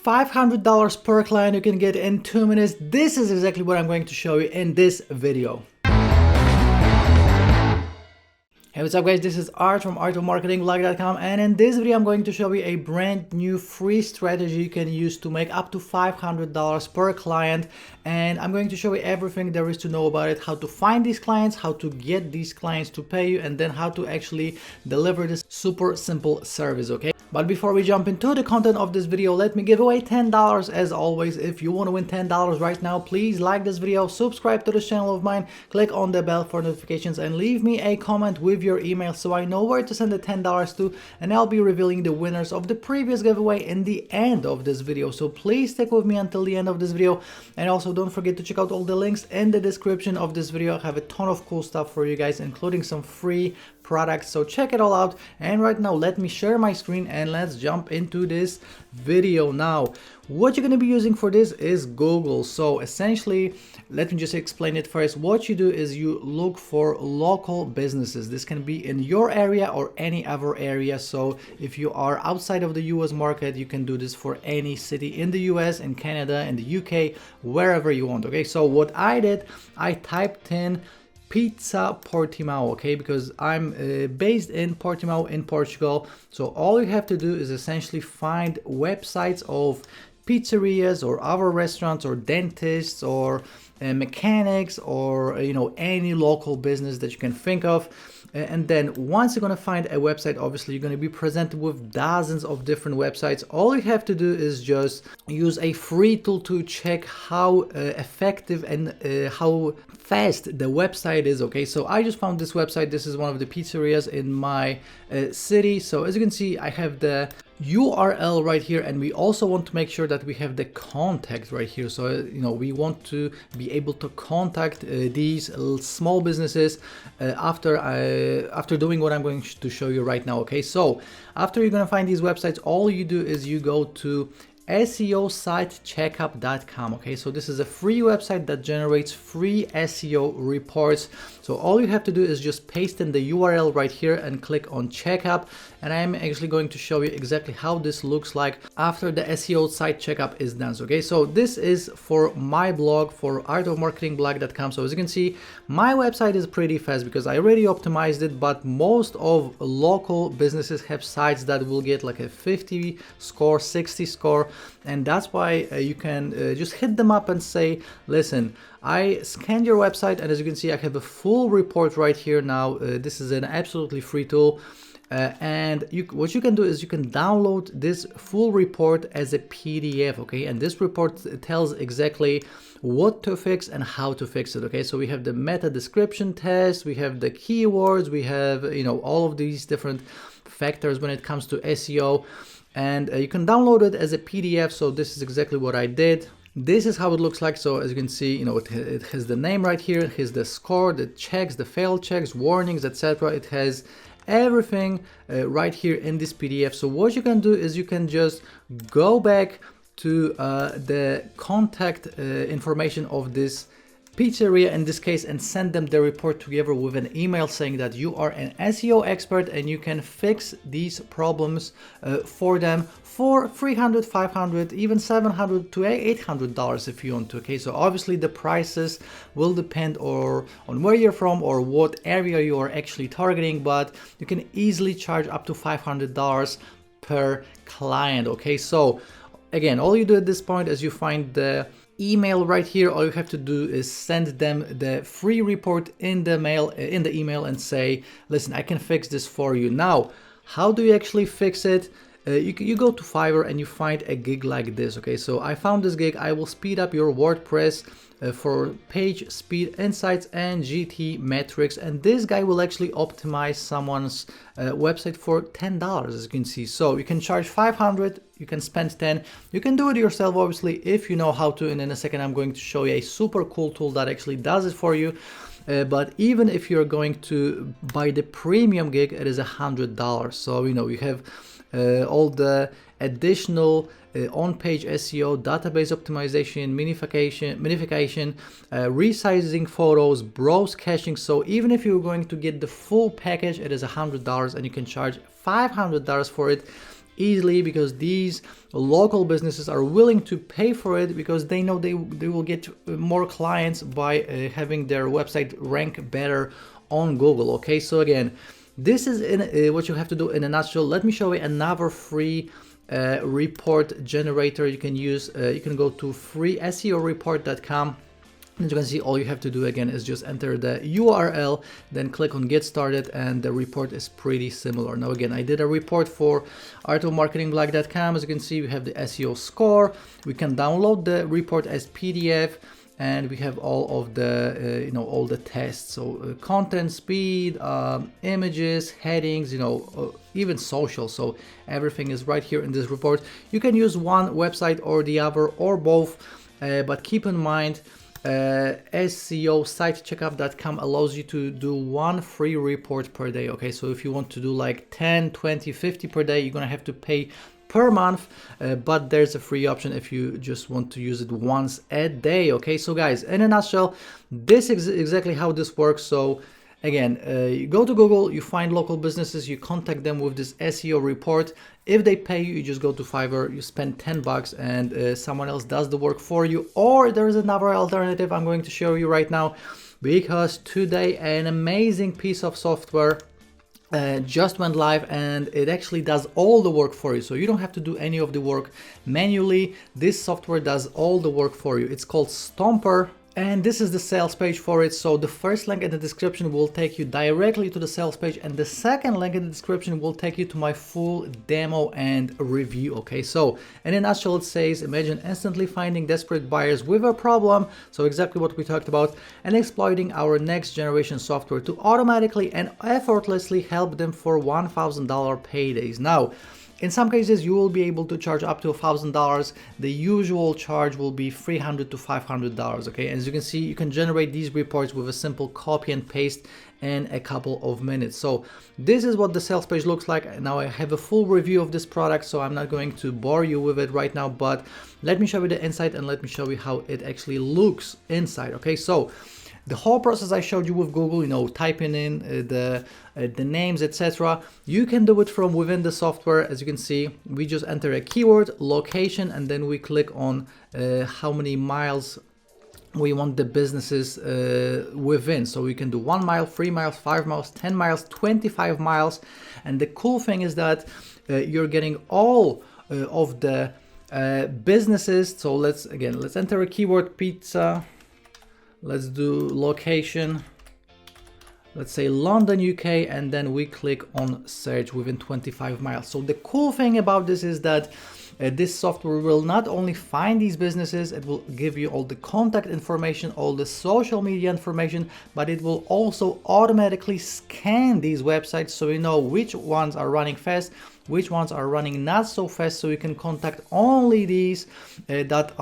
$500 per client you can get in 2 minutes. This is exactly what I'm going to show you in this video. Hey, what's up guys, this is Art from artofmarketingblog.com, and in this video I'm going to show you a brand new free strategy you can use to make up to $500 per client. And I'm going to show you everything there is to know about it, how to find these clients, how to get these clients to pay you, and then how to actually deliver this super simple service, okay? But before we jump into the content of this video, let me give away $10 as always. If you want to win $10 right now, please like this video, subscribe to this channel of mine, click on the bell for notifications, and leave me a comment with your email so I know where to send the $10 to, and I'll be revealing the winners of the previous giveaway in the end of this video. So please stick with me until the end of this video, and also don't forget to check out all the links in the description of this video. I have a ton of cool stuff for you guys, including some free products, so check it all out. And right now let me share my screen and let's jump into this video. Now what you're going to be using for this is Google. So essentially, let me just explain it first. What you do is you look for local businesses. This can be in your area or any other area. So if you are outside of the US market, you can do this for any city in the US, in Canada, in the UK, wherever you want. Okay, so what I did, I typed in Pizza Portimao, okay, because I'm based in Portimao in Portugal. So all you have to do is essentially find websites of pizzerias or other restaurants or dentists or mechanics or any local business that you can think of. And then once you're going to find a website, obviously you're going to be presented with dozens of different websites. All you have to do is just use a free tool to check how effective and how fast the website is, okay? So I just found this website. This is one of the pizzerias in my city. So as you can see, I have the URL right here, and we also want to make sure that we have the contact right here. So we want to be able to contact these small businesses after doing what I'm going to show you right now, okay? So after you're going to find these websites, all you do is you go to SEOsitecheckup.com, okay? So this is a free website that generates free SEO reports. So all you have to do is just paste in the URL right here and click on checkup, and I'm actually going to show you exactly how this looks like after the SEO site checkup is done. Okay, so this is for my blog, for artofmarketingblog.com. So as you can see, my website is pretty fast because I already optimized it, but most of local businesses have sites that will get like a 50 score, 60 score, and that's why you can just hit them up and say, listen, I scanned your website, and as you can see, I have a full report right here now. This is an absolutely free tool. And what you can do is you can download this full report as a PDF, okay? And this report tells exactly what to fix and how to fix it, okay? So we have the meta description test, we have the keywords, we have all of these different factors when it comes to SEO, and you can download it as a PDF. So this is exactly what I did. This is how it looks like. So as you can see, it has the name right here, it has the score, the checks, the failed checks, warnings, etc. It has everything right here in this PDF. So what you can do is you can just go back to the contact information of this pizzeria in this case and send them the report together with an email saying that you are an SEO expert and you can fix these problems for them for $300, $500, even $700 to $800 if you want to, okay? So obviously the prices will depend on where you're from or what area you are actually targeting, but you can easily charge up to $500 per client, okay? So again, all you do at this point is you find the email right here. All you have to do is send them the free report in the email and say, listen, I can fix this for you. Now, how do you actually fix it? You go to Fiverr and you find a gig like this, okay? So I found this gig. I will speed up your WordPress for page speed insights and GT metrics, and this guy will actually optimize someone's website for $10, as you can see. So you can charge $500, you can spend 10, you can do it yourself obviously if you know how to, and in a second I'm going to show you a super cool tool that actually does it for you. But even if you're going to buy the premium gig, it is $100. So you have all the additional on-page SEO, database optimization, minification, resizing photos, browse caching. So even if you're going to get the full package, it is $100, and you can charge $500 for it easily, because these local businesses are willing to pay for it because they know they will get more clients by having their website rank better on Google. Okay, so again, this is what you have to do in a nutshell. Let me show you another free report generator you can use. You can go to freeseoreport.com. As you can see, all you have to do again is just enter the URL, then click on get started, and the report is pretty similar. Now again, I did a report for artofmarketingblog.com. As you can see, we have the SEO score. We can download the report as PDF, and we have all of the all the tests. So content, speed, images, headings, even social. So everything is right here in this report. You can use one website or the other or both, but keep in mind, SEO sitecheckup.com allows you to do one free report per day. Okay, so if you want to do like 10, 20, 50 per day, you're gonna have to pay per month, but there's a free option if you just want to use it once a day. Okay, so guys, in a nutshell, this is exactly how this works. So again, you go to Google, you find local businesses, you contact them with this SEO report. If they pay you, you just go to Fiverr, you spend 10 bucks, and someone else does the work for you. Or there's another alternative I'm going to show you right now, because today an amazing piece of software just went live, and it actually does all the work for you. So you don't have to do any of the work manually. This software does all the work for you. It's called Stomper. And this is the sales page for it. So the first link in the description will take you directly to the sales page, and the second link in the description will take you to my full demo and review. Okay, so in a nutshell, it says, imagine instantly finding desperate buyers with a problem, so exactly what we talked about, and exploiting our next generation software to automatically and effortlessly help them for $1,000 paydays. Now, in some cases, you will be able to charge up to $1,000. The usual charge will be $300 to $500. Okay, as you can see, you can generate these reports with a simple copy and paste in a couple of minutes. So this is what the sales page looks like. Now I have a full review of this product, so I'm not going to bore you with it right now, but let me show you the inside and let me show you how it actually looks inside. Okay, so the whole process I showed you with Google, typing in the names, etc. You can do it from within the software. As you can see, we just enter a keyword, location, and then we click on how many miles we want the businesses within. So we can do 1 mile, 3 miles, 5 miles, 10 miles, 25 miles. And the cool thing is that you're getting all of the businesses. So let's enter a keyword, pizza. Let's do location, let's say London, UK, and then we click on search within 25 miles. So the cool thing about this is that this software will not only find these businesses, it will give you all the contact information, all the social media information, but it will also automatically scan these websites so you know which ones are running fast, which ones are running not so fast, so you can contact only these that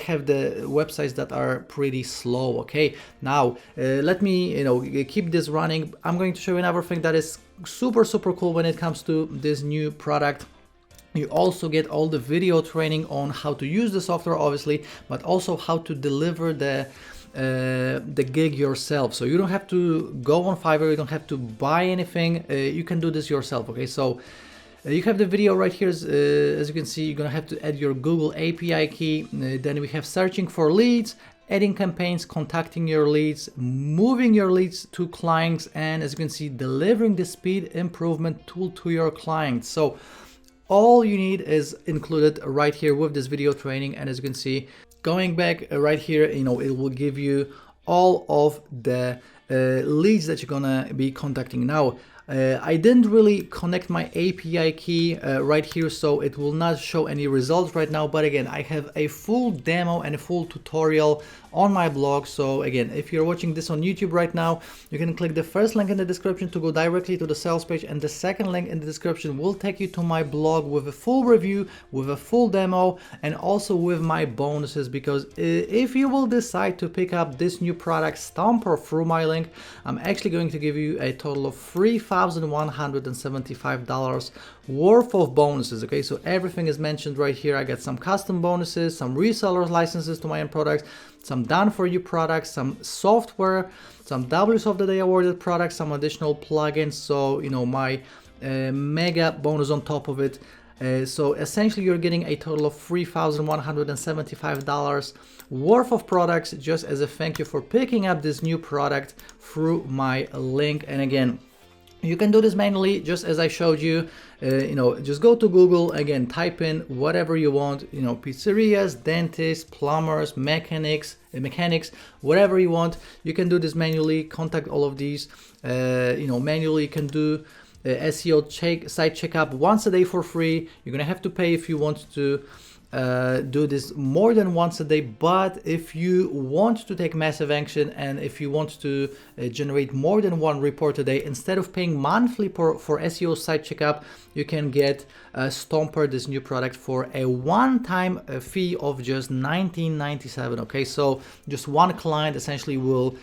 have the websites that are pretty slow. Okay, now let me keep this running. I'm going to show you another thing that is super cool when it comes to this new product. You also get all the video training on how to use the software, obviously, but also how to deliver the gig yourself. So you don't have to go on Fiverr, you don't have to buy anything, you can do this yourself. Okay, so you have the video right here. As you can see, you're gonna have to add your Google API key. Then we have searching for leads, adding campaigns, contacting your leads, moving your leads to clients, and as you can see, delivering the speed improvement tool to your clients. So all you need is included right here with this video training. And as you can see, going back right here, it will give you all of the leads that you're gonna be contacting. Now, I didn't really connect my API key right here, so it will not show any results right now. But again, I have a full demo and a full tutorial on my blog. So again, if you're watching this on YouTube right now, you can click the first link in the description to go directly to the sales page, and the second link in the description will take you to my blog with a full review, with a full demo, and also with my bonuses. Because if you will decide to pick up this new product Stomper through my link, I'm actually going to give you a total of $3,175 worth of bonuses. Okay, so everything is mentioned right here. I got some custom bonuses, some resellers licenses to my own products, some done for you products, some software, some W's of the Day awarded products, some additional plugins. So my mega bonus on top of it. So essentially you're getting a total of $3,175 worth of products just as a thank you for picking up this new product through my link. And again, you can do this manually just as I showed you. Just go to Google, again, type in whatever you want, pizzerias, dentists, plumbers, mechanics, whatever you want. You can do this manually, contact all of these. Manually you can do SEO site checkup once a day for free. You're gonna have to pay if you want to do this more than once a day, but if you want to take massive action and if you want to generate more than one report a day, instead of paying monthly for SEO site checkup, you can get Stomper, this new product, for a one-time fee of just $19.97. Okay, so just one client essentially will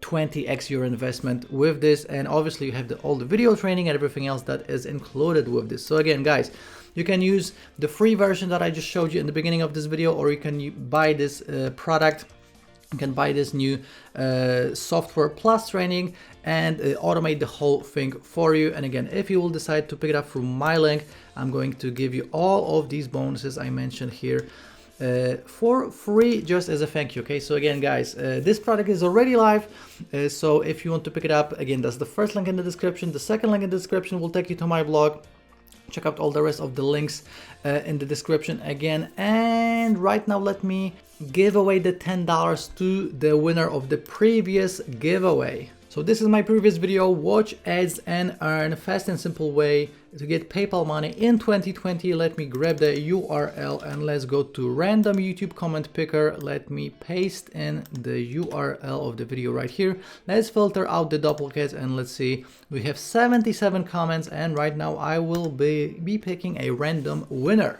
20x your investment with this, and obviously you have all the video training and everything else that is included with this. So again, guys, you can use the free version that I just showed you in the beginning of this video, or you can buy this product. You can buy this new software plus training and automate the whole thing for you. And again, if you will decide to pick it up through my link, I'm going to give you all of these bonuses I mentioned here for free, just as a thank you. Okay, so again, guys, this product is already live, so if you want to pick it up, again, that's the first link in the description. The second link in the description will take you to my blog. Check out all the rest of the links in the description again. And right now, let me give away the $10 to the winner of the previous giveaway. So this is my previous video, watch ads and earn, fast and simple way to get PayPal money in 2020. Let me grab the URL and let's go to random YouTube comment picker. Let me paste in the URL of the video right here. Let's filter out the duplicates and let's see. We have 77 comments, and right now I will be picking a random winner.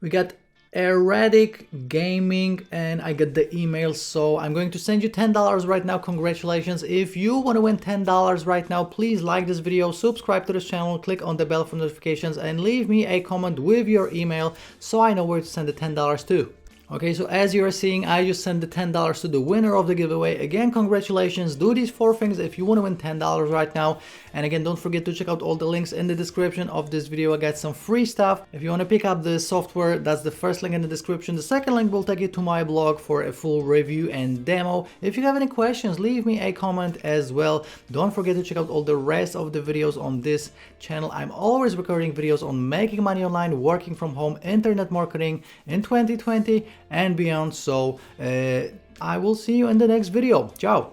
We got Erratic Gaming, and I got the email, so I'm going to send you $10 right now. Congratulations. If you want to win $10 right now, please like this video, subscribe to this channel, click on the bell for notifications, and leave me a comment with your email so I know where to send the $10 to. Okay, so as you are seeing, I just sent the $10 to the winner of the giveaway. Again, congratulations. Do these 4 things if you want to win $10 right now. And again, don't forget to check out all the links in the description of this video. I got some free stuff. If you want to pick up the software, that's the first link in the description. The second link will take you to my blog for a full review and demo. If you have any questions, leave me a comment as well. Don't forget to check out all the rest of the videos on this channel. I'm always recording videos on making money online, working from home, internet marketing in 2020 and beyond. So I will see you in the next video. Ciao.